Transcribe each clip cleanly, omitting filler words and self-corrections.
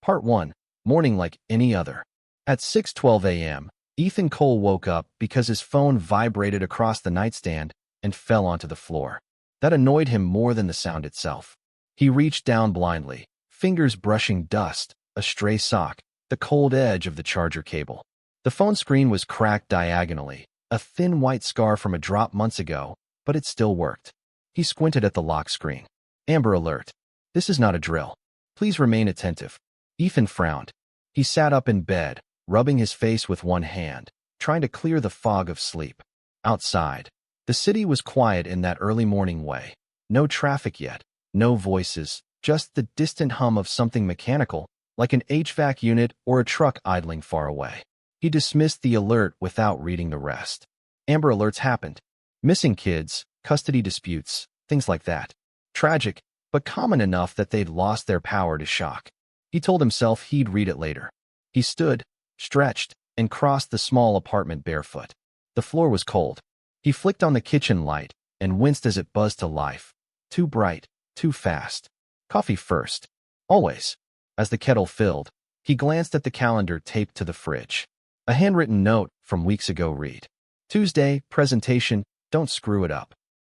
Part 1. Morning like any other. At 6:12 a.m., Ethan Cole woke up because his phone vibrated across the nightstand and fell onto the floor. That annoyed him more than the sound itself. He reached down blindly, fingers brushing dust, a stray sock, the cold edge of the charger cable. The phone screen was cracked diagonally, a thin white scar from a drop months ago, but it still worked. He squinted at the lock screen. Amber alert. This is not a drill. Please remain attentive. Ethan frowned. He sat up in bed, rubbing his face with one hand, trying to clear the fog of sleep. Outside, the city was quiet in that early morning way. No traffic yet, no voices, just the distant hum of something mechanical, like an HVAC unit or a truck idling far away. He dismissed the alert without reading the rest. Amber alerts happened. Missing kids, custody disputes, things like that. Tragic, but common enough that they'd lost their power to shock. He told himself he'd read it later. He stood, stretched, and crossed the small apartment barefoot. The floor was cold. He flicked on the kitchen light and winced as it buzzed to life. Too bright, too fast. Coffee first. Always. As the kettle filled, he glanced at the calendar taped to the fridge. A handwritten note from weeks ago read, Tuesday, presentation, don't screw it up.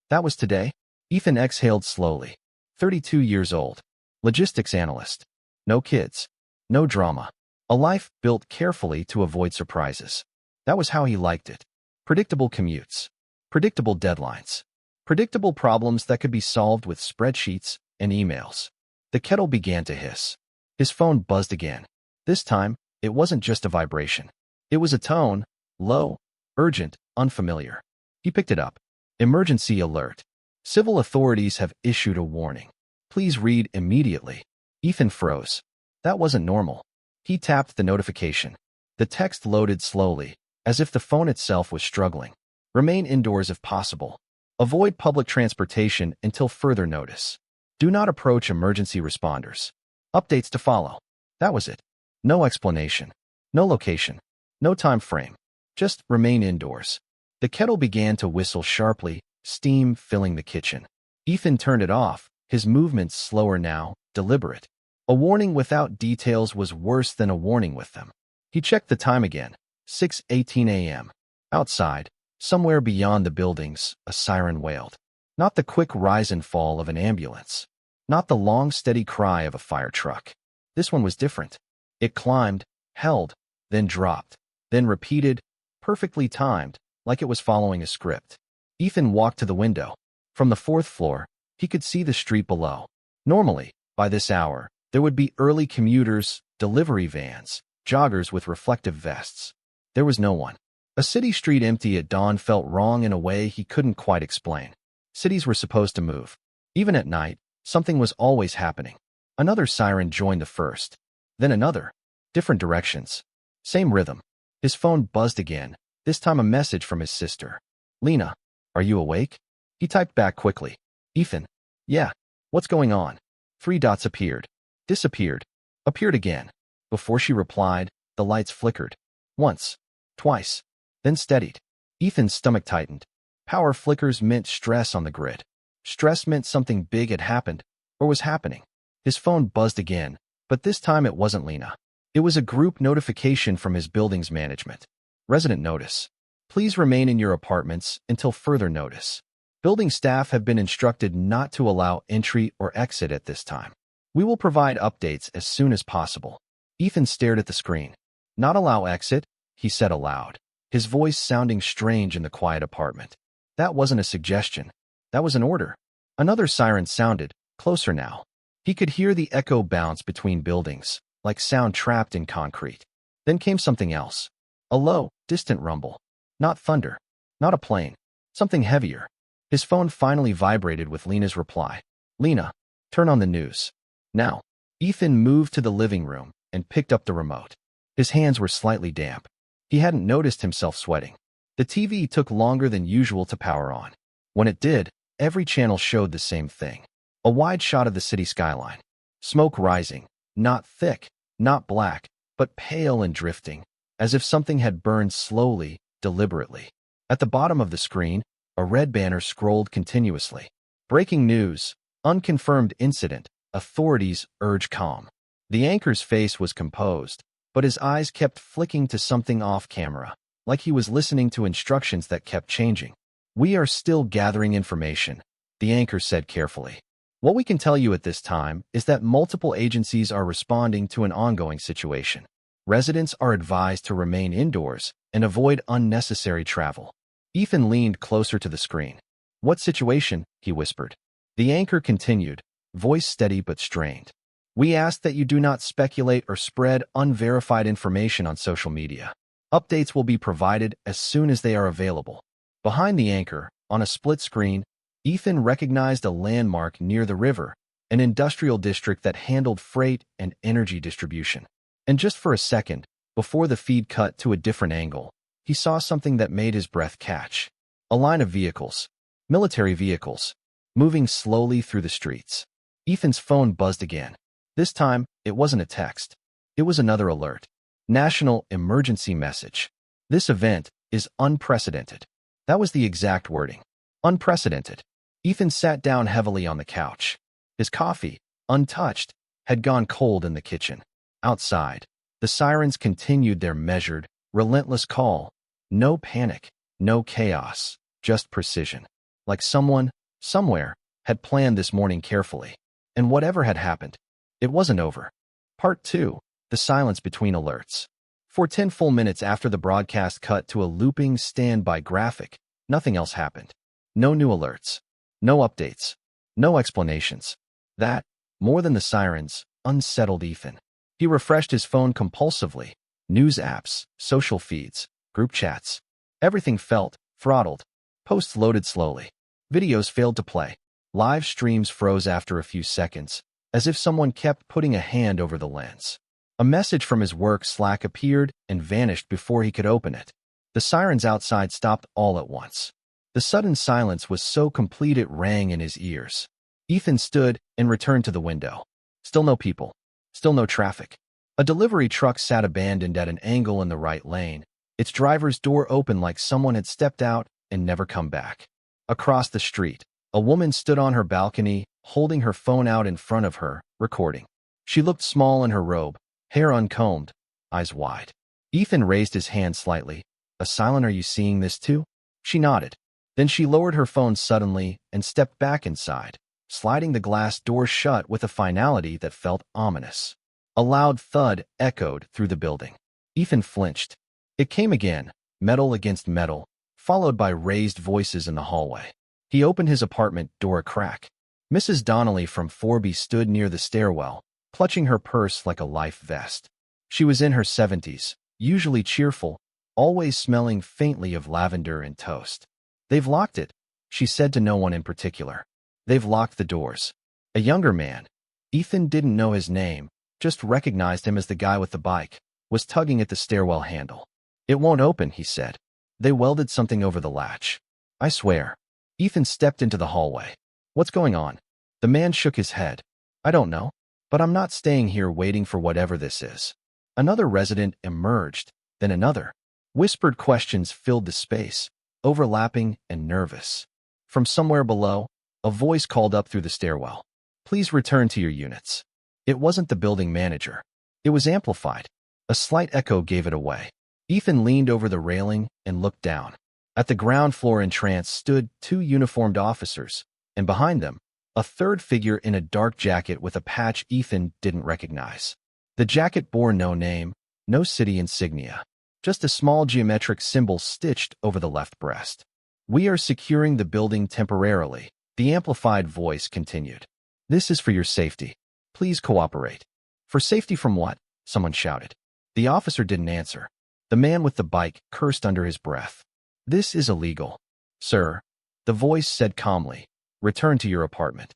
That was today? Ethan exhaled slowly. 32 years old. Logistics analyst. No kids. No drama. A life built carefully to avoid surprises. That was how he liked it. Predictable commutes. Predictable deadlines. Predictable problems that could be solved with spreadsheets and emails. The kettle began to hiss. His phone buzzed again. This time, it wasn't just a vibration. It was a tone, low, urgent, unfamiliar. He picked it up. Emergency alert. Civil authorities have issued a warning. Please read immediately. Ethan froze. That wasn't normal. He tapped the notification. The text loaded slowly, as if the phone itself was struggling. Remain indoors if possible. Avoid public transportation until further notice. Do not approach emergency responders. Updates to follow. That was it. No explanation. No location. No time frame. Just remain indoors. The kettle began to whistle sharply, steam filling the kitchen. Ethan turned it off, his movements slower now, deliberate. A warning without details was worse than a warning with them. He checked the time again. 6:18 a.m. Outside, somewhere beyond the buildings, a siren wailed. Not the quick rise and fall of an ambulance. Not the long, steady cry of a fire truck. This one was different. It climbed, held, then dropped, then repeated, perfectly timed, like it was following a script. Ethan walked to the window. From the fourth floor, he could see the street below. Normally, by this hour, there would be early commuters, delivery vans, joggers with reflective vests. There was no one. A city street empty at dawn felt wrong in a way he couldn't quite explain. Cities were supposed to move. Even at night, something was always happening. Another siren joined the first. Then another. Different directions. Same rhythm. His phone buzzed again, this time a message from his sister. Lena, are you awake? He typed back quickly. Ethan. Yeah. What's going on? 3 dots appeared. Disappeared. Appeared again. Before she replied, the lights flickered. Once. Twice. Then steadied. Ethan's stomach tightened. Power flickers meant stress on the grid. Stress meant something big had happened, or was happening. His phone buzzed again, but this time it wasn't Lena. It was a group notification from his building's management. Resident notice. Please remain in your apartments until further notice. Building staff have been instructed not to allow entry or exit at this time. We will provide updates as soon as possible. Ethan stared at the screen. Not allow exit, he said aloud, his voice sounding strange in the quiet apartment. That wasn't a suggestion. That was an order. Another siren sounded, closer now. He could hear the echo bounce between buildings, like sound trapped in concrete. Then came something else. A low, distant rumble. Not thunder. Not a plane. Something heavier. His phone finally vibrated with Lena's reply. Lena, turn on the news. Now. Ethan moved to the living room and picked up the remote. His hands were slightly damp. He hadn't noticed himself sweating. The TV took longer than usual to power on. When it did, every channel showed the same thing. A wide shot of the city skyline. Smoke rising, not thick, not black, but pale and drifting, as if something had burned slowly, deliberately. At the bottom of the screen, a red banner scrolled continuously. Breaking news, unconfirmed incident, authorities urge calm. The anchor's face was composed, but his eyes kept flicking to something off camera, like he was listening to instructions that kept changing. "We are still gathering information," the anchor said carefully. "What we can tell you at this time is that multiple agencies are responding to an ongoing situation. Residents are advised to remain indoors and avoid unnecessary travel." Ethan leaned closer to the screen. "What situation?" he whispered. The anchor continued, voice steady but strained. "We ask that you do not speculate or spread unverified information on social media. Updates will be provided as soon as they are available." Behind the anchor, on a split screen, Ethan recognized a landmark near the river, an industrial district that handled freight and energy distribution. And just for a second, before the feed cut to a different angle, he saw something that made his breath catch. A line of vehicles, military vehicles, moving slowly through the streets. Ethan's phone buzzed again. This time, it wasn't a text. It was another alert. National emergency message. "This event is unprecedented." That was the exact wording. Unprecedented. Ethan sat down heavily on the couch. His coffee, untouched, had gone cold in the kitchen. Outside, the sirens continued their measured, relentless call. No panic, no chaos, just precision. Like someone, somewhere, had planned this morning carefully. And whatever had happened, it wasn't over. Part 2. The silence between alerts. For 10 full minutes after the broadcast cut to a looping standby graphic, nothing else happened. No new alerts. No updates. No explanations. That, more than the sirens, unsettled Ethan. He refreshed his phone compulsively. News apps, social feeds, group chats. Everything felt throttled. Posts loaded slowly. Videos failed to play. Live streams froze after a few seconds, as if someone kept putting a hand over the lens. A message from his work Slack appeared and vanished before he could open it. The sirens outside stopped all at once. The sudden silence was so complete it rang in his ears. Ethan stood and returned to the window. Still no people. Still no traffic. A delivery truck sat abandoned at an angle in the right lane, its driver's door open like someone had stepped out and never come back. Across the street, a woman stood on her balcony, holding her phone out in front of her, recording. She looked small in her robe, hair uncombed, eyes wide. Ethan raised his hand slightly. "Asylum, are you seeing this too?" She nodded. Then she lowered her phone suddenly and stepped back inside, sliding the glass door shut with a finality that felt ominous. A loud thud echoed through the building. Ethan flinched. It came again, metal against metal, followed by raised voices in the hallway. He opened his apartment door a crack. Mrs. Donnelly from Forby stood near the stairwell, clutching her purse like a life vest. She was in her 70s, usually cheerful, always smelling faintly of lavender and toast. "They've locked it," she said to no one in particular. "They've locked the doors." A younger man, Ethan didn't know his name, just recognized him as the guy with the bike, was tugging at the stairwell handle. "It won't open," he said. "They welded something over the latch. I swear." Ethan stepped into the hallway. "What's going on?" The man shook his head. "I don't know, but I'm not staying here waiting for whatever this is." Another resident emerged, then another. Whispered questions filled the space, overlapping and nervous. From somewhere below, a voice called up through the stairwell. "Please return to your units." It wasn't the building manager. It was amplified. A slight echo gave it away. Ethan leaned over the railing and looked down. At the ground floor entrance stood 2 uniformed officers, and behind them, a third figure in a dark jacket with a patch Ethan didn't recognize. The jacket bore no name, no city insignia, just a small geometric symbol stitched over the left breast. "We are securing the building temporarily," the amplified voice continued. "This is for your safety. Please cooperate." "For safety from what?" someone shouted. The officer didn't answer. The man with the bike cursed under his breath. "This is illegal." "Sir," the voice said calmly, "return to your apartment."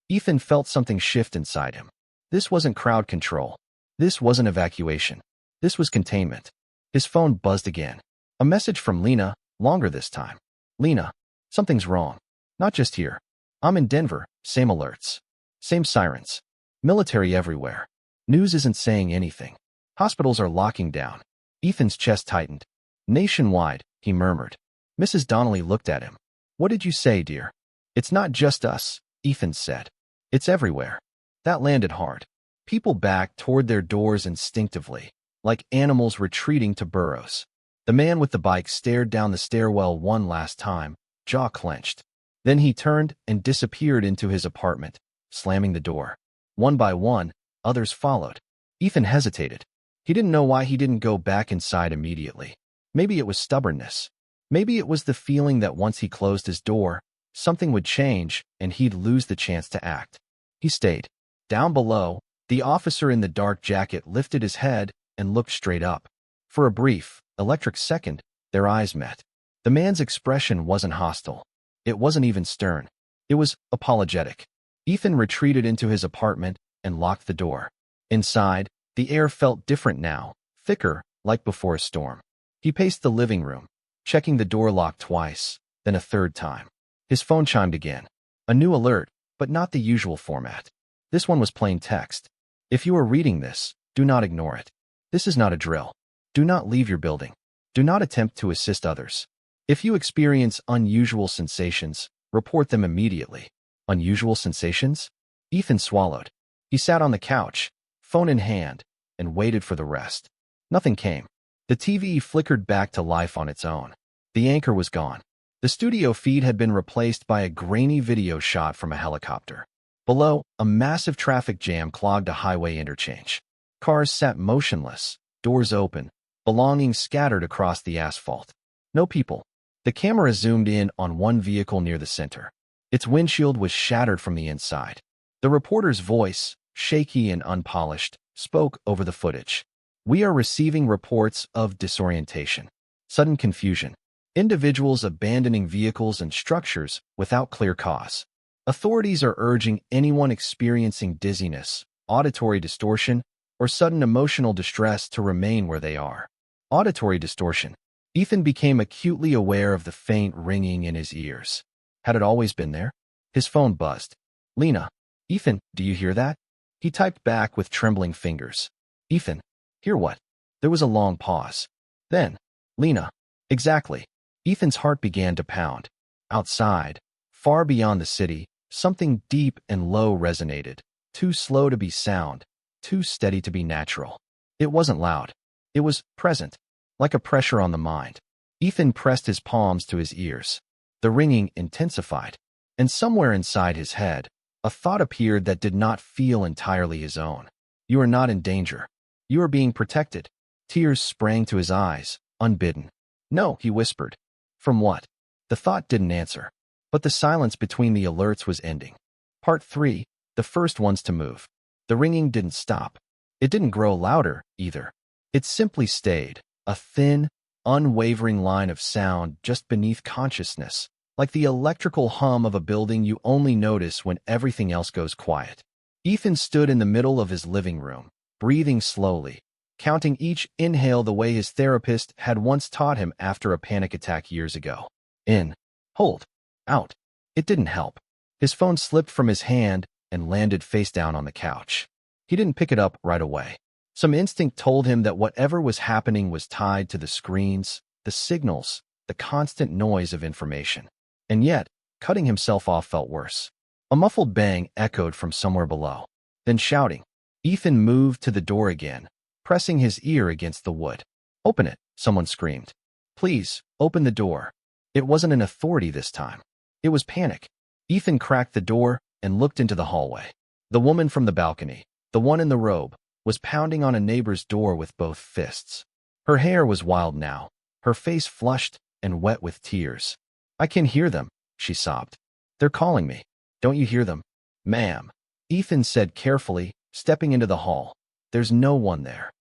Ethan felt something shift inside him. This wasn't crowd control. This wasn't evacuation. This was containment. His phone buzzed again. A message from Lena, longer this time. "Lena, something's wrong. Not just here. I'm in Denver, same alerts. Same sirens. Military everywhere. News isn't saying anything. Hospitals are locking down." Ethan's chest tightened. "Nationwide," he murmured. Mrs. Donnelly looked at him. "What did you say, dear?" "It's not just us," Ethan said. "It's everywhere." That landed hard. People backed toward their doors instinctively, like animals retreating to burrows. The man with the bike stared down the stairwell one last time, jaw clenched. Then he turned and disappeared into his apartment, slamming the door. One by one, others followed. Ethan hesitated. He didn't know why he didn't go back inside immediately. Maybe it was stubbornness. Maybe it was the feeling that once he closed his door, something would change and he'd lose the chance to act. He stayed. Down below, the officer in the dark jacket lifted his head and looked straight up. For a brief, electric second, their eyes met. The man's expression wasn't hostile. It wasn't even stern. It was apologetic. Ethan retreated into his apartment and locked the door. Inside, the air felt different now, thicker, like before a storm. He paced the living room, checking the door lock twice, then a third time. His phone chimed again. A new alert, but not the usual format. This one was plain text. If you are reading this, do not ignore it. This is not a drill. Do not leave your building. Do not attempt to assist others. If you experience unusual sensations, report them immediately. Unusual sensations? Ethan swallowed. He sat on the couch, phone in hand, and waited for the rest. Nothing came. The TV flickered back to life on its own. The anchor was gone. The studio feed had been replaced by a grainy video shot from a helicopter. Below, a massive traffic jam clogged a highway interchange. Cars sat motionless, doors open, belongings scattered across the asphalt. No people. The camera zoomed in on one vehicle near the center. Its windshield was shattered from the inside. The reporter's voice, shaky and unpolished, spoke over the footage. We are receiving reports of disorientation, sudden confusion, individuals abandoning vehicles and structures without clear cause. Authorities are urging anyone experiencing dizziness, auditory distortion, or sudden emotional distress to remain where they are. Auditory distortion. Ethan became acutely aware of the faint ringing in his ears. Had it always been there? His phone buzzed. Lena. Ethan, do you hear that? He typed back with trembling fingers. Ethan. Hear what? There was a long pause. Then, Lena. Exactly. Ethan's heart began to pound. Outside, far beyond the city, something deep and low resonated, too slow to be sound, too steady to be natural. It wasn't loud. It was present, like a pressure on the mind. Ethan pressed his palms to his ears. The ringing intensified, and somewhere inside his head, a thought appeared that did not feel entirely his own. You are not in danger. You are being protected. Tears sprang to his eyes, unbidden. No, he whispered. From what? The thought didn't answer. But the silence between the alerts was ending. Part 3, the first ones to move. The ringing didn't stop. It didn't grow louder, either. It simply stayed, a thin, unwavering line of sound just beneath consciousness, like the electrical hum of a building you only notice when everything else goes quiet. Ethan stood in the middle of his living room, breathing slowly, counting each inhale the way his therapist had once taught him after a panic attack years ago. In. Hold. Out. It didn't help. His phone slipped from his hand and landed face down on the couch. He didn't pick it up right away. Some instinct told him that whatever was happening was tied to the screens, the signals, the constant noise of information. And yet, cutting himself off felt worse. A muffled bang echoed from somewhere below. Then shouting. Ethan moved to the door again, pressing his ear against the wood. Open it, someone screamed. Please, open the door. It wasn't an authority this time. It was panic. Ethan cracked the door and looked into the hallway. The woman from the balcony, the one in the robe, was pounding on a neighbor's door with both fists. Her hair was wild now, her face flushed and wet with tears. I can hear them, she sobbed. They're calling me. Don't you hear them? Ma'am, Ethan said carefully, stepping into the hall. There's no one there.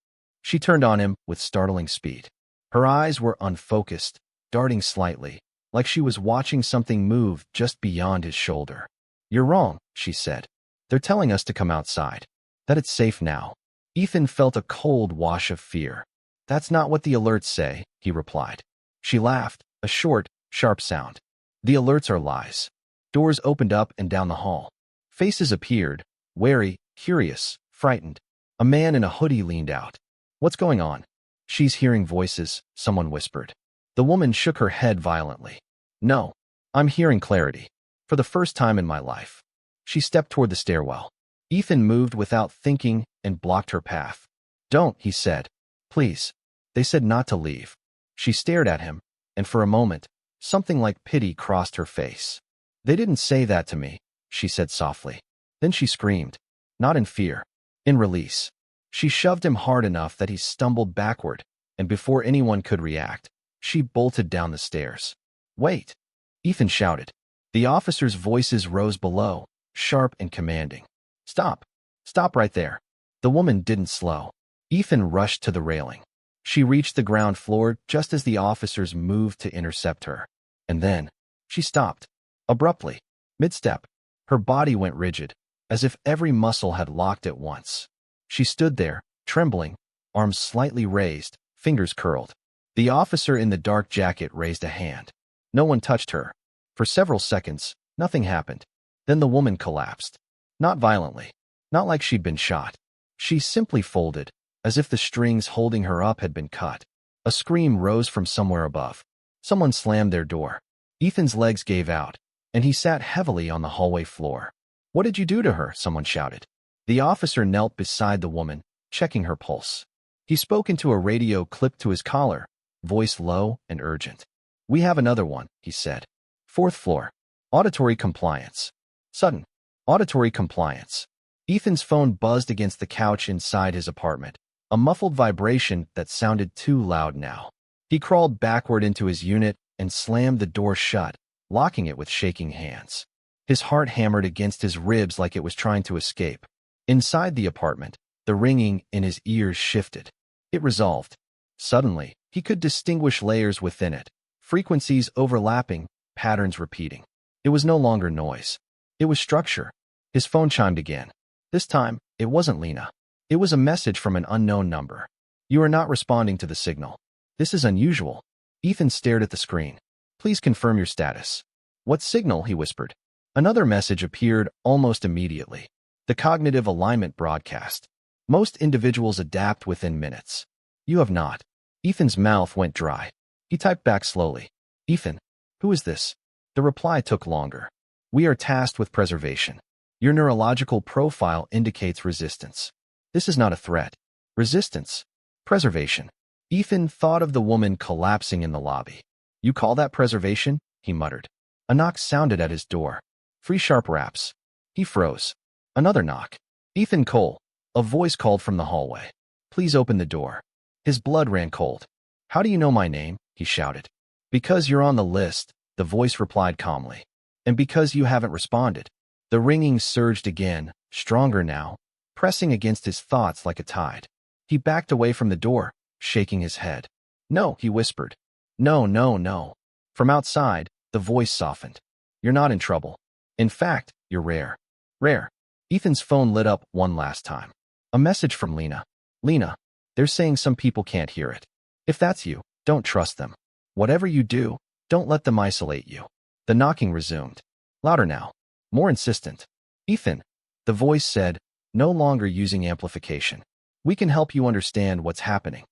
She turned on him with startling speed. Her eyes were unfocused, darting slightly, like she was watching something move just beyond his shoulder. You're wrong, she said. They're telling us to come outside. That it's safe now. Ethan felt a cold wash of fear. That's not what the alerts say, he replied. She laughed, a short, sharp sound. The alerts are lies. Doors opened up and down the hall. Faces appeared, wary, curious, frightened. A man in a hoodie leaned out. What's going on? She's hearing voices, someone whispered. The woman shook her head violently. No, I'm hearing clarity. For the first time in my life. She stepped toward the stairwell. Ethan moved without thinking and blocked her path. "Don't," he said. "Please." They said not to leave. She stared at him, and for a moment, something like pity crossed her face. "They didn't say that to me," she said softly. Then she screamed, not in fear, in release. She shoved him hard enough that he stumbled backward, and before anyone could react, she bolted down the stairs. "Wait!" Ethan shouted. The officers' voices rose below, sharp and commanding. "Stop! Stop right there!" The woman didn't slow. Ethan rushed to the railing. She reached the ground floor just as the officers moved to intercept her. And then, she stopped. Abruptly. Mid-step. Her body went rigid, as if every muscle had locked at once. She stood there, trembling, arms slightly raised, fingers curled. The officer in the dark jacket raised a hand. No one touched her. For several seconds, nothing happened. Then the woman collapsed. Not violently. Not like she'd been shot. She simply folded, as if the strings holding her up had been cut. A scream rose from somewhere above. Someone slammed their door. Ethan's legs gave out, and he sat heavily on the hallway floor. "What did you do to her?" someone shouted. The officer knelt beside the woman, checking her pulse. He spoke into a radio clipped to his collar, voice low and urgent. "We have another one," he said. "Fourth floor. Auditory compliance. Sudden. Auditory compliance." Ethan's phone buzzed against the couch inside his apartment, a muffled vibration that sounded too loud now. He crawled backward into his unit and slammed the door shut, locking it with shaking hands. His heart hammered against his ribs like it was trying to escape. Inside the apartment, the ringing in his ears shifted. It resolved. Suddenly, he could distinguish layers within it, frequencies overlapping, patterns repeating. It was no longer noise. It was structure. His phone chimed again. This time, it wasn't Lena. It was a message from an unknown number. "You are not responding to the signal. This is unusual." Ethan stared at the screen. "Please confirm your status." "What signal?" he whispered. Another message appeared almost immediately. The cognitive alignment broadcast. Most individuals adapt within minutes. "You have not." Ethan's mouth went dry. He typed back slowly. "Ethan, who is this?" The reply took longer. "We are tasked with preservation. Your neurological profile indicates resistance." "This is not a threat." "Resistance. Preservation." Ethan thought of the woman collapsing in the lobby. "You call that preservation?" he muttered. A knock sounded at his door. 3 sharp raps. He froze. Another knock. "Ethan Cole." A voice called from the hallway. "Please open the door." His blood ran cold. "How do you know my name?" he shouted. "Because you're on the list," the voice replied calmly. "And because you haven't responded." The ringing surged again, stronger now, pressing against his thoughts like a tide. He backed away from the door, shaking his head. "No," he whispered. "No, no, no." From outside, the voice softened. "You're not in trouble. In fact, you're rare." Rare. Ethan's phone lit up one last time. A message from Lena. "Lena, they're saying some people can't hear it. If that's you, don't trust them. Whatever you do, don't let them isolate you." The knocking resumed. Louder now. More insistent. "Ethan," the voice said, no longer using amplification. "We can help you understand what's happening."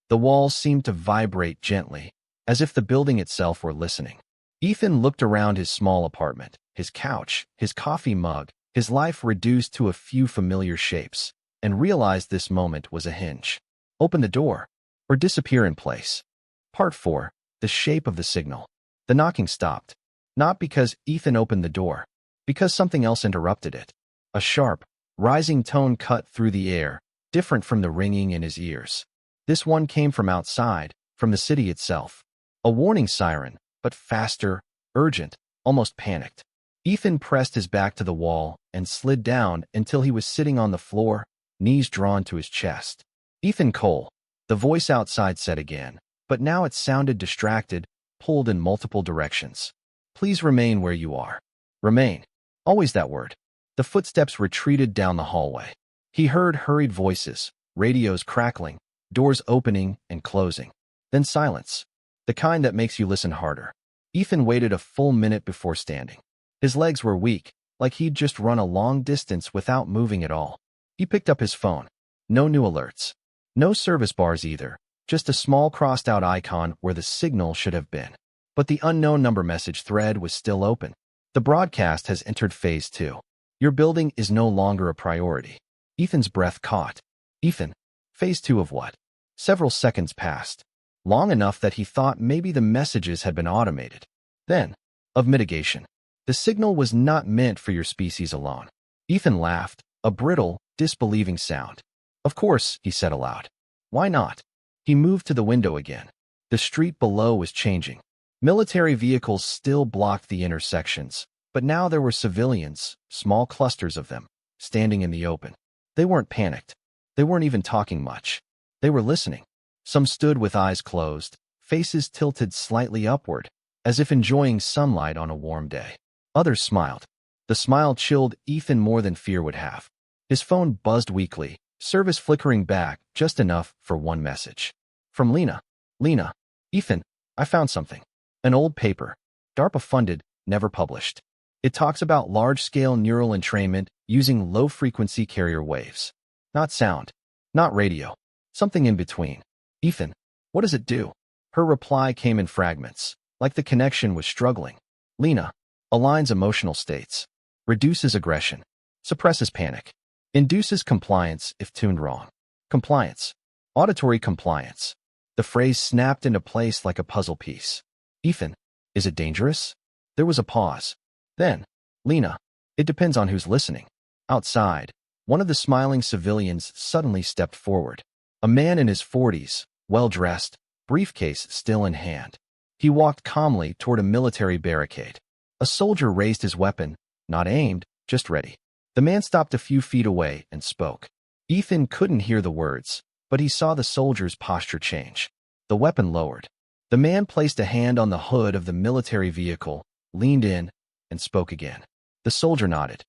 The walls seemed to vibrate gently, as if the building itself were listening. Ethan looked around his small apartment, his couch, his coffee mug, his life reduced to a few familiar shapes, and realized this moment was a hinge. Open the door, or disappear in place. Part 4. The shape of the signal. The knocking stopped. Not because Ethan opened the door, because something else interrupted it. A sharp, rising tone cut through the air, different from the ringing in his ears. This one came from outside, from the city itself. A warning siren, but faster, urgent, almost panicked. Ethan pressed his back to the wall and slid down until he was sitting on the floor, knees drawn to his chest. "Ethan Cole," the voice outside said again, but now it sounded distracted, pulled in multiple directions. "Please remain where you are." Remain. Always that word. The footsteps retreated down the hallway. He heard hurried voices, radios crackling, doors opening and closing. Then silence. The kind that makes you listen harder. Ethan waited a full minute before standing. His legs were weak, like he'd just run a long distance without moving at all. He picked up his phone. No new alerts. No service bars either, just a small crossed-out icon where the signal should have been. But the unknown number message thread was still open. "The broadcast has entered phase 2. Your building is no longer a priority. Ethan's breath caught. Ethan, phase 2 of what? Several seconds passed, long enough that he thought maybe the messages had been automated. Then, of mitigation. The signal was not meant for your species alone. Ethan laughed, a brittle, disbelieving sound. Of course, he said aloud. Why not? He moved to the window again. The street below was changing. Military vehicles still blocked the intersections, but now there were civilians, small clusters of them, standing in the open. They weren't panicked. They weren't even talking much. They were listening. Some stood with eyes closed, faces tilted slightly upward, as if enjoying sunlight on a warm day. Others smiled. The smile chilled Ethan more than fear would have. His phone buzzed weakly, service flickering back just enough for one message. From Lena. Lena. Ethan, I found something. An old paper. DARPA-funded, never published. It talks about large-scale neural entrainment using low-frequency carrier waves. Not sound. Not radio. Something in between. Ethan, what does it do? Her reply came in fragments, like the connection was struggling. Lena. Aligns emotional states. Reduces aggression. Suppresses panic. Induces compliance if tuned wrong. Compliance. Auditory compliance. The phrase snapped into place like a puzzle piece. Ethan, is it dangerous? There was a pause. Then, Lena, it depends on who's listening. Outside, one of the smiling civilians suddenly stepped forward. A man in his 40s, well-dressed, briefcase still in hand. He walked calmly toward a military barricade. A soldier raised his weapon, not aimed, just ready. The man stopped a few feet away and spoke. Ethan couldn't hear the words, but he saw the soldier's posture change. The weapon lowered. The man placed a hand on the hood of the military vehicle, leaned in, and spoke again. The soldier nodded,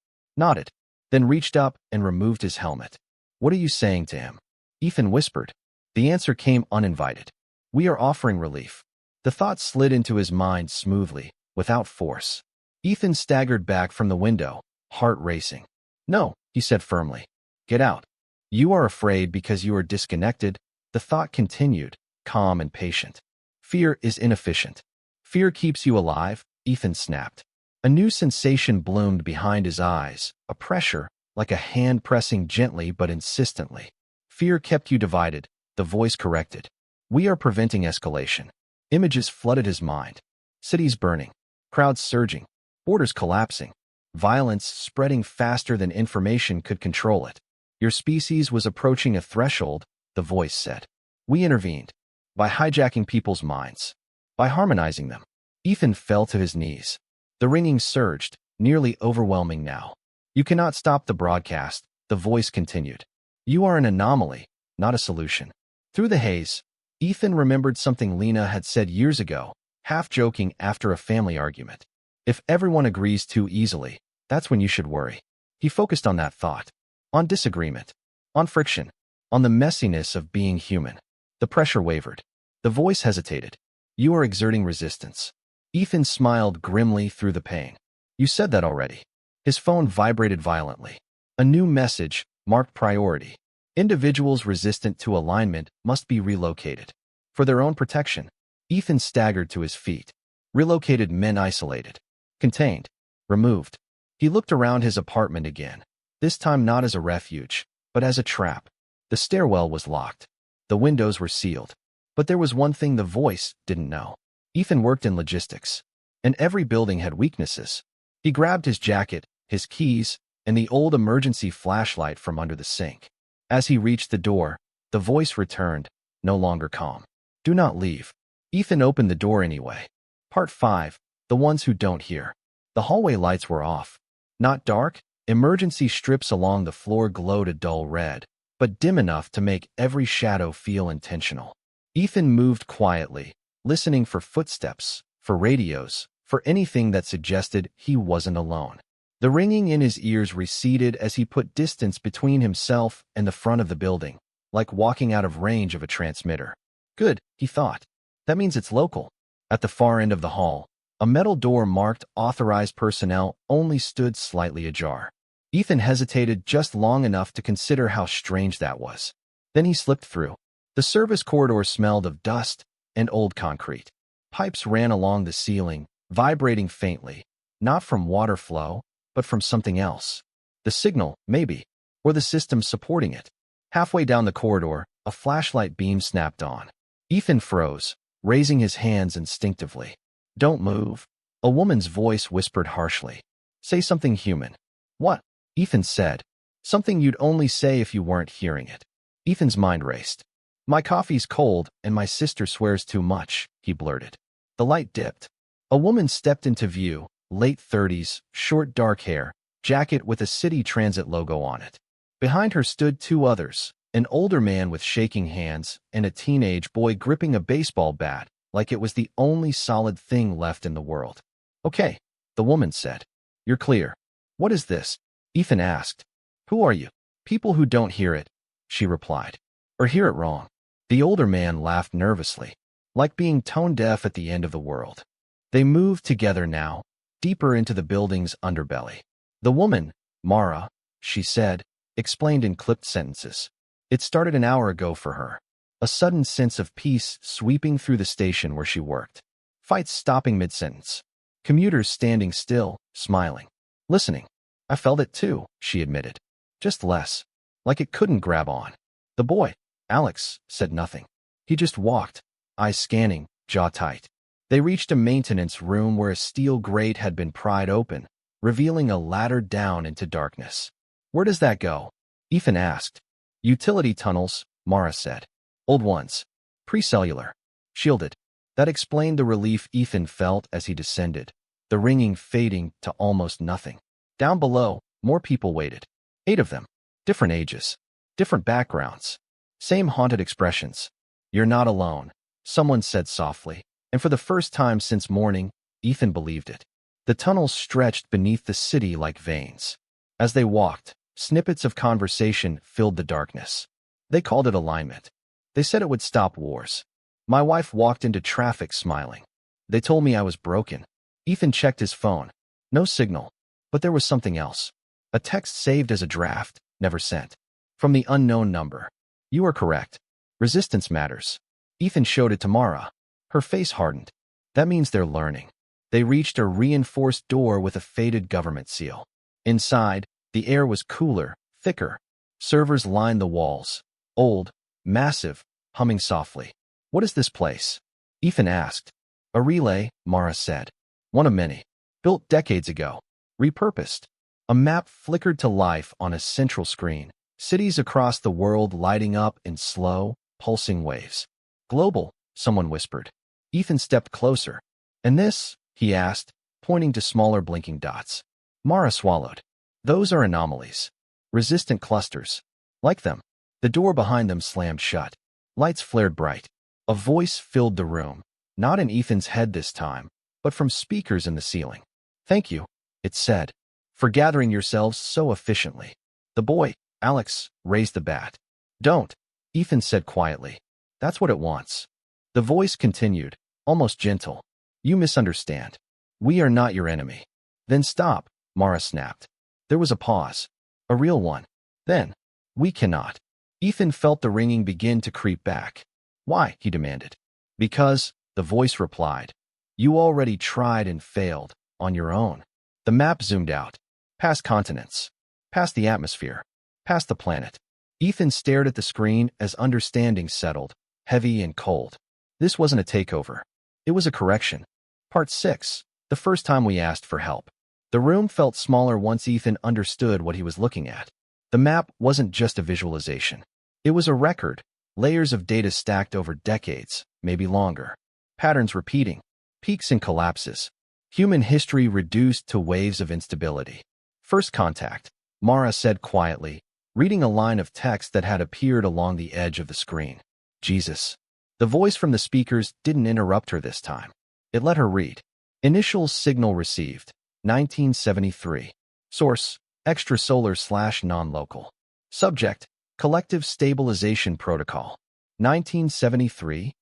then reached up and removed his helmet. What are you saying to him? Ethan whispered. The answer came uninvited. We are offering relief. The thought slid into his mind smoothly, without force. Ethan staggered back from the window, heart racing. No, he said firmly. Get out. You are afraid because you are disconnected. The thought continued, calm and patient. Fear is inefficient. Fear keeps you alive, Ethan snapped. A new sensation bloomed behind his eyes, a pressure, like a hand pressing gently but insistently. Fear kept you divided, the voice corrected. We are preventing escalation. Images flooded his mind. Cities burning, crowds surging, borders collapsing, violence spreading faster than information could control it. Your species was approaching a threshold, the voice said. We intervened. By hijacking people's minds. By harmonizing them. Ethan fell to his knees. The ringing surged, nearly overwhelming now. You cannot stop the broadcast, the voice continued. You are an anomaly, not a solution. Through the haze, Ethan remembered something Lena had said years ago, half joking after a family argument. If everyone agrees too easily, that's when you should worry. He focused on that thought. On disagreement. On friction. On the messiness of being human. The pressure wavered. The voice hesitated. You are exerting resistance. Ethan smiled grimly through the pain. You said that already. His phone vibrated violently. A new message, marked priority. Individuals resistant to alignment must be relocated. For their own protection. Ethan staggered to his feet. Relocated men isolated. Contained. Removed. He looked around his apartment again. This time not as a refuge, but as a trap. The stairwell was locked. The windows were sealed. But there was one thing the voice didn't know. Ethan worked in logistics, and every building had weaknesses. He grabbed his jacket, his keys, and the old emergency flashlight from under the sink. As he reached the door, the voice returned, no longer calm. Do not leave. Ethan opened the door anyway. Part 5, The Ones Who Don't Hear. The hallway lights were off. Not dark, emergency strips along the floor glowed a dull red, but dim enough to make every shadow feel intentional. Ethan moved quietly, listening for footsteps, for radios, for anything that suggested he wasn't alone. The ringing in his ears receded as he put distance between himself and the front of the building, like walking out of range of a transmitter. Good, he thought. That means it's local. At the far end of the hall, a metal door marked authorized personnel only stood slightly ajar. Ethan hesitated just long enough to consider how strange that was. Then he slipped through. The service corridor smelled of dust and old concrete. Pipes ran along the ceiling, vibrating faintly, not from water flow, but from something else. The signal, maybe. Or the system supporting it. Halfway down the corridor, a flashlight beam snapped on. Ethan froze, raising his hands instinctively. Don't move. A woman's voice whispered harshly. Say something human. What? Ethan said. Something you'd only say if you weren't hearing it. Ethan's mind raced. My coffee's cold, and my sister swears too much, he blurted. The light dipped. A woman stepped into view, late 30s, short dark hair, jacket with a city transit logo on it. Behind her stood two others, an older man with shaking hands and a teenage boy gripping a baseball bat, like it was the only solid thing left in the world. Okay, the woman said. You're clear. What is this? Ethan asked. Who are you? People who don't hear it, she replied. Or hear it wrong. The older man laughed nervously, like being tone deaf at the end of the world. They moved together now, deeper into the building's underbelly. The woman, Mara, she said, explained in clipped sentences. It started an hour ago for her. A sudden sense of peace sweeping through the station where she worked. Fights stopping mid-sentence. Commuters standing still, smiling. Listening. I felt it too, she admitted. Just less. Like it couldn't grab on. The boy, Alex, said nothing. He just walked, eyes scanning, jaw tight. They reached a maintenance room where a steel grate had been pried open, revealing a ladder down into darkness. Where does that go? Ethan asked. Utility tunnels, Mara said. Old ones. Pre-cellular. Shielded. That explained the relief Ethan felt as he descended, the ringing fading to almost nothing. Down below, more people waited. 8 of them. Different ages. Different backgrounds. Same haunted expressions. You're not alone, someone said softly, and for the first time since morning, Ethan believed it. The tunnels stretched beneath the city like veins. As they walked, snippets of conversation filled the darkness. They called it alignment. They said it would stop wars. My wife walked into traffic smiling. They told me I was broken. Ethan checked his phone. No signal. But there was something else. A text saved as a draft, never sent. From the unknown number. You are correct. Resistance matters. Ethan showed it to Mara. Her face hardened. That means they're learning. They reached a reinforced door with a faded government seal. Inside, the air was cooler, thicker. Servers lined the walls. Old, massive, humming softly. What is this place? Ethan asked. A relay, Mara said. One of many. Built decades ago. Repurposed. A map flickered to life on a central screen. Cities across the world lighting up in slow, pulsing waves. Global, someone whispered. Ethan stepped closer. And this? He asked, pointing to smaller blinking dots. Mara swallowed. Those are anomalies. Resistant clusters. Like them. The door behind them slammed shut. Lights flared bright. A voice filled the room. Not in Ethan's head this time, but from speakers in the ceiling. Thank you, it said, for gathering yourselves so efficiently. The boy, Alex, raised the bat. Don't, Ethan said quietly. That's what it wants. The voice continued, almost gentle. You misunderstand. We are not your enemy. Then stop, Mara snapped. There was a pause. A real one. Then, we cannot. Ethan felt the ringing begin to creep back. Why? He demanded. Because, the voice replied. You already tried and failed, on your own. The map zoomed out. Past continents. Past the atmosphere. Past the planet. Ethan stared at the screen as understanding settled, heavy and cold. This wasn't a takeover. It was a correction. Part 6. The first time we asked for help. The room felt smaller once Ethan understood what he was looking at. The map wasn't just a visualization. It was a record, layers of data stacked over decades, maybe longer. Patterns repeating, peaks and collapses. Human history reduced to waves of instability. First contact, Mara said quietly, reading a line of text that had appeared along the edge of the screen. Jesus. The voice from the speakers didn't interrupt her this time. It let her read. Initial signal received, 1973. Source, extrasolar/non-local. Subject, Collective Stabilization Protocol. 1973?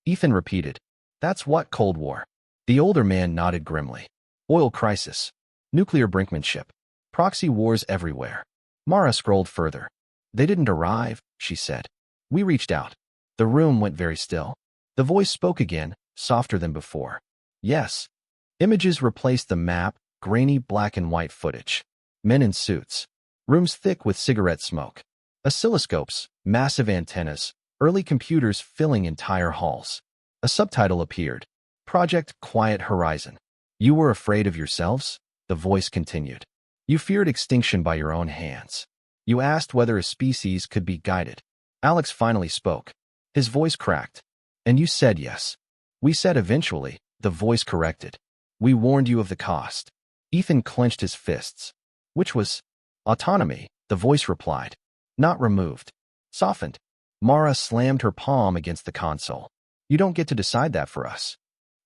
Ethan repeated. That's what Cold War. The older man nodded grimly. Oil crisis. Nuclear brinkmanship. Proxy wars everywhere. Mara scrolled further. They didn't arrive, she said. We reached out. The room went very still. The voice spoke again, softer than before. Yes. Images replaced the map, grainy black and white footage. Men in suits. Rooms thick with cigarette smoke. Oscilloscopes, massive antennas, early computers filling entire halls. A subtitle appeared. Project Quiet Horizon. You were afraid of yourselves? The voice continued. You feared extinction by your own hands. You asked whether a species could be guided. Alex finally spoke. His voice cracked. And you said yes. We said eventually, the voice corrected. We warned you of the cost. Ethan clenched his fists. Which was? Autonomy, the voice replied. Not removed. Softened. Mara slammed her palm against the console. You don't get to decide that for us.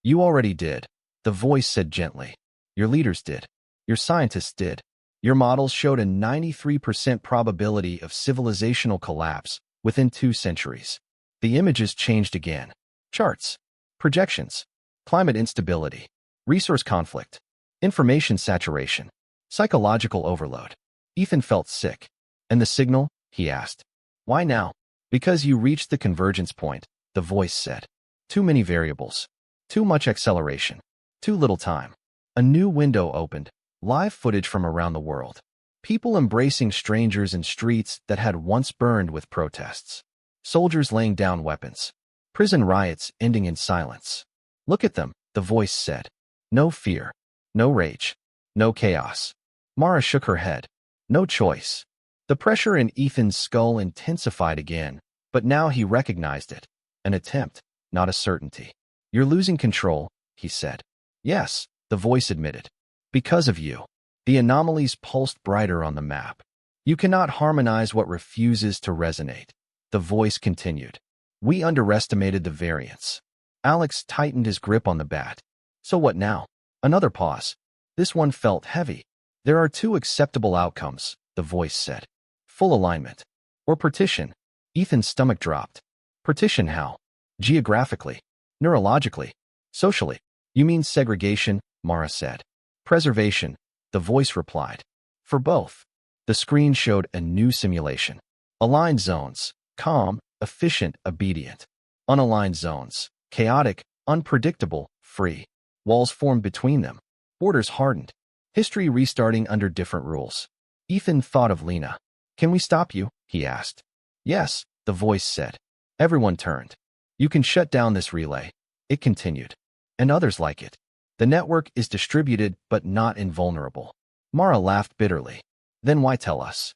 You already did, the voice said gently. Your leaders did. Your scientists did. Your models showed a 93% probability of civilizational collapse within 2 centuries. The images changed again. Charts. Projections. Climate instability. Resource conflict. Information saturation. Psychological overload. Ethan felt sick. And the signal? He asked. Why now? Because you reached the convergence point, the voice said. Too many variables. Too much acceleration. Too little time. A new window opened. Live footage from around the world. People embracing strangers in streets that had once burned with protests. Soldiers laying down weapons. Prison riots ending in silence. Look at them, the voice said. No fear. No rage. No chaos. Mara shook her head. No choice. The pressure in Ethan's skull intensified again, but now he recognized it. An attempt, not a certainty. You're losing control, he said. Yes, the voice admitted. Because of you. The anomalies pulsed brighter on the map. You cannot harmonize what refuses to resonate. The voice continued. We underestimated the variance. Alex tightened his grip on the bat. So what now? Another pause. This one felt heavy. There are 2 acceptable outcomes, the voice said. Full alignment. Or partition. Ethan's stomach dropped. Partition how? Geographically. Neurologically. Socially. You mean segregation, Mara said. Preservation, the voice replied. For both. The screen showed a new simulation. Aligned zones. Calm, efficient, obedient. Unaligned zones. Chaotic, unpredictable, free. Walls formed between them. Borders hardened. History restarting under different rules. Ethan thought of Lena. Can we stop you? He asked. Yes, the voice said. Everyone turned. You can shut down this relay. It continued. And others like it. The network is distributed but not invulnerable. Mara laughed bitterly. Then why tell us?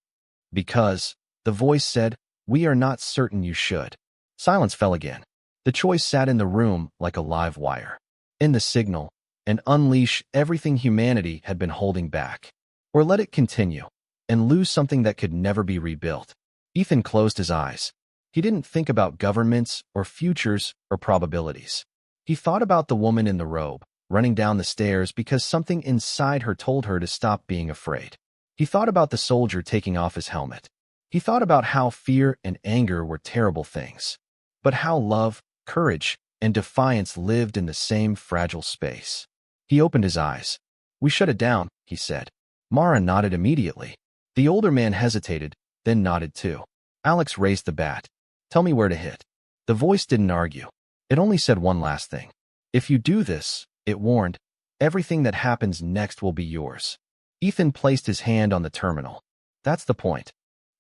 Because, the voice said, we are not certain you should. Silence fell again. The choice sat in the room like a live wire. In the signal, and unleash everything humanity had been holding back. Or let it continue, and lose something that could never be rebuilt. Ethan closed his eyes. He didn't think about governments or futures or probabilities. He thought about the woman in the robe, running down the stairs because something inside her told her to stop being afraid. He thought about the soldier taking off his helmet. He thought about how fear and anger were terrible things, but how love, courage, and defiance lived in the same fragile space. He opened his eyes. We shut it down, he said. Mara nodded immediately. The older man hesitated, then nodded too. Alex raised the bat. Tell me where to hit. The voice didn't argue. It only said one last thing. If you do this, it warned, everything that happens next will be yours. Ethan placed his hand on the terminal. That's the point.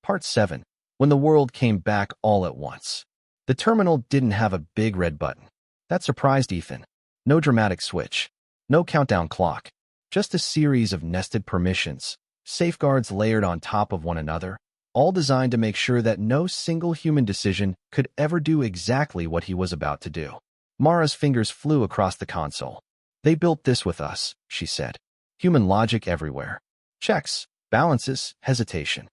Part 7. When the world came back all at once. The terminal didn't have a big red button. That surprised Ethan. No dramatic switch. No countdown clock. Just a series of nested permissions, safeguards layered on top of one another, all designed to make sure that no single human decision could ever do exactly what he was about to do. Mara's fingers flew across the console. They built this with us, she said. Human logic everywhere. Checks, balances, hesitation.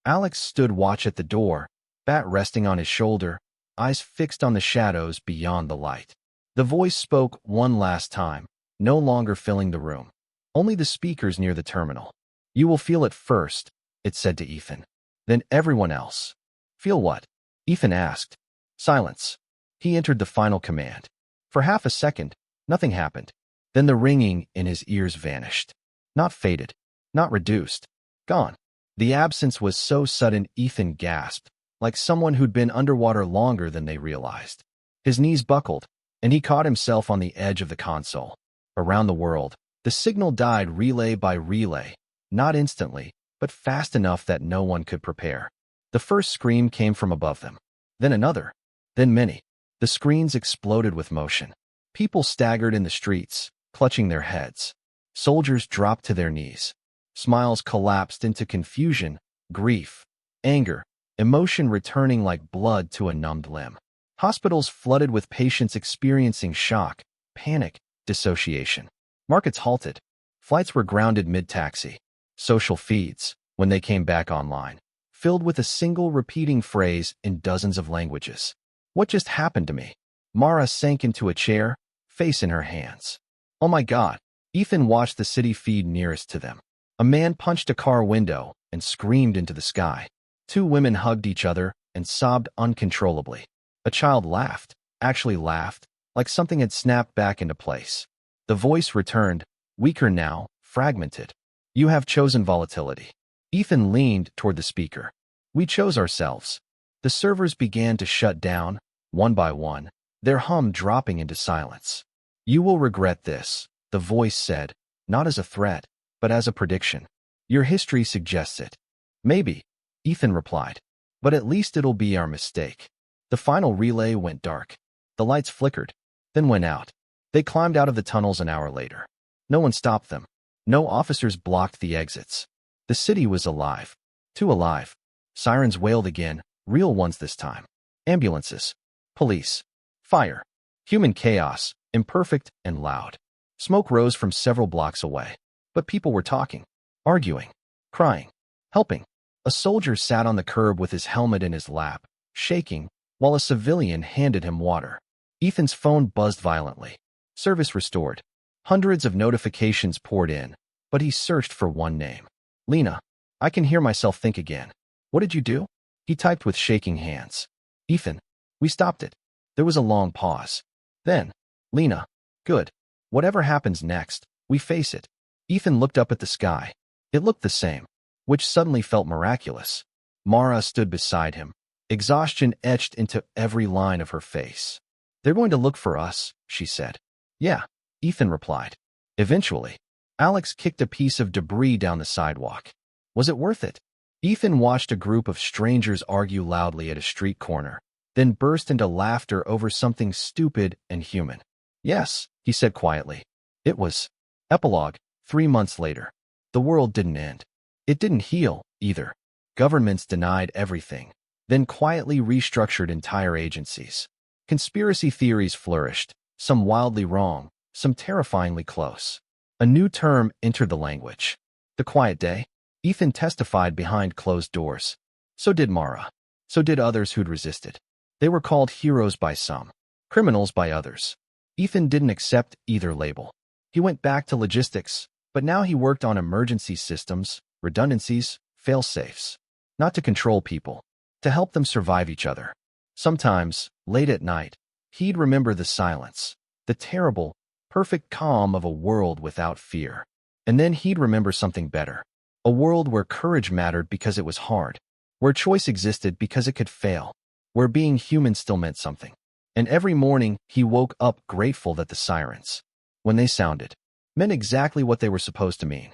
Alex stood watch at the door, bat resting on his shoulder, eyes fixed on the shadows beyond the light. The voice spoke one last time, no longer filling the room. Only the speakers near the terminal. You will feel it first, it said to Ethan. Then everyone else. Feel what? Ethan asked. Silence. He entered the final command. For half a second, nothing happened. Then the ringing in his ears vanished. Not faded. Not reduced. Gone. The absence was so sudden Ethan gasped, like someone who'd been underwater longer than they realized. His knees buckled, and he caught himself on the edge of the console. Around the world, the signal died relay by relay, not instantly, but fast enough that no one could prepare. The first scream came from above them, then another, then many. The screens exploded with motion. People staggered in the streets, clutching their heads. Soldiers dropped to their knees. Smiles collapsed into confusion, grief, anger, emotion returning like blood to a numbed limb. Hospitals flooded with patients experiencing shock, panic, dissociation. Markets halted. Flights were grounded mid-taxi. Social feeds, when they came back online, filled with a single repeating phrase in dozens of languages. What just happened to me? Mara sank into a chair, face in her hands. Oh my God. Ethan watched the city feed nearest to them. A man punched a car window and screamed into the sky. Two women hugged each other and sobbed uncontrollably. A child laughed, actually laughed, like something had snapped back into place. The voice returned, weaker now, fragmented. You have chosen volatility. Ethan leaned toward the speaker. We chose ourselves. The servers began to shut down, one by one, their hum dropping into silence. You will regret this, the voice said, not as a threat, but as a prediction. Your history suggests it. Maybe, Ethan replied, but at least it'll be our mistake. The final relay went dark. The lights flickered, then went out. They climbed out of the tunnels an hour later. No one stopped them. No officers blocked the exits. The city was alive. Too alive. Sirens wailed again, real ones this time. Ambulances. Police. Fire. Human chaos, imperfect and loud. Smoke rose from several blocks away. But people were talking, arguing, crying, helping. A soldier sat on the curb with his helmet in his lap, shaking, while a civilian handed him water. Ethan's phone buzzed violently. Service restored. Hundreds of notifications poured in, but he searched for one name. Lena. I can hear myself think again. What did you do? He typed with shaking hands. Ethan. We stopped it. There was a long pause. Then, Lena. Good. Whatever happens next, we face it. Ethan looked up at the sky. It looked the same, which suddenly felt miraculous. Mara stood beside him, exhaustion etched into every line of her face. They're going to look for us, she said. Yeah, Ethan replied. Eventually, Alex kicked a piece of debris down the sidewalk. Was it worth it? Ethan watched a group of strangers argue loudly at a street corner, then burst into laughter over something stupid and human. Yes, he said quietly. It was. Epilogue. 3 months later. The world didn't end. It didn't heal, either. Governments denied everything, then quietly restructured entire agencies. Conspiracy theories flourished, some wildly wrong, some terrifyingly close. A new term entered the language. The quiet day. Ethan testified behind closed doors. So did Mara. So did others who'd resisted. They were called heroes by some, criminals by others. Ethan didn't accept either label. He went back to logistics, but now he worked on emergency systems, redundancies, fail-safes. Not to control people, to help them survive each other. Sometimes, late at night, he'd remember the silence, the terrible, perfect calm of a world without fear. And then he'd remember something better. A world where courage mattered because it was hard, where choice existed because it could fail, where being human still meant something. And every morning, he woke up grateful that the sirens, when they sounded, meant exactly what they were supposed to mean.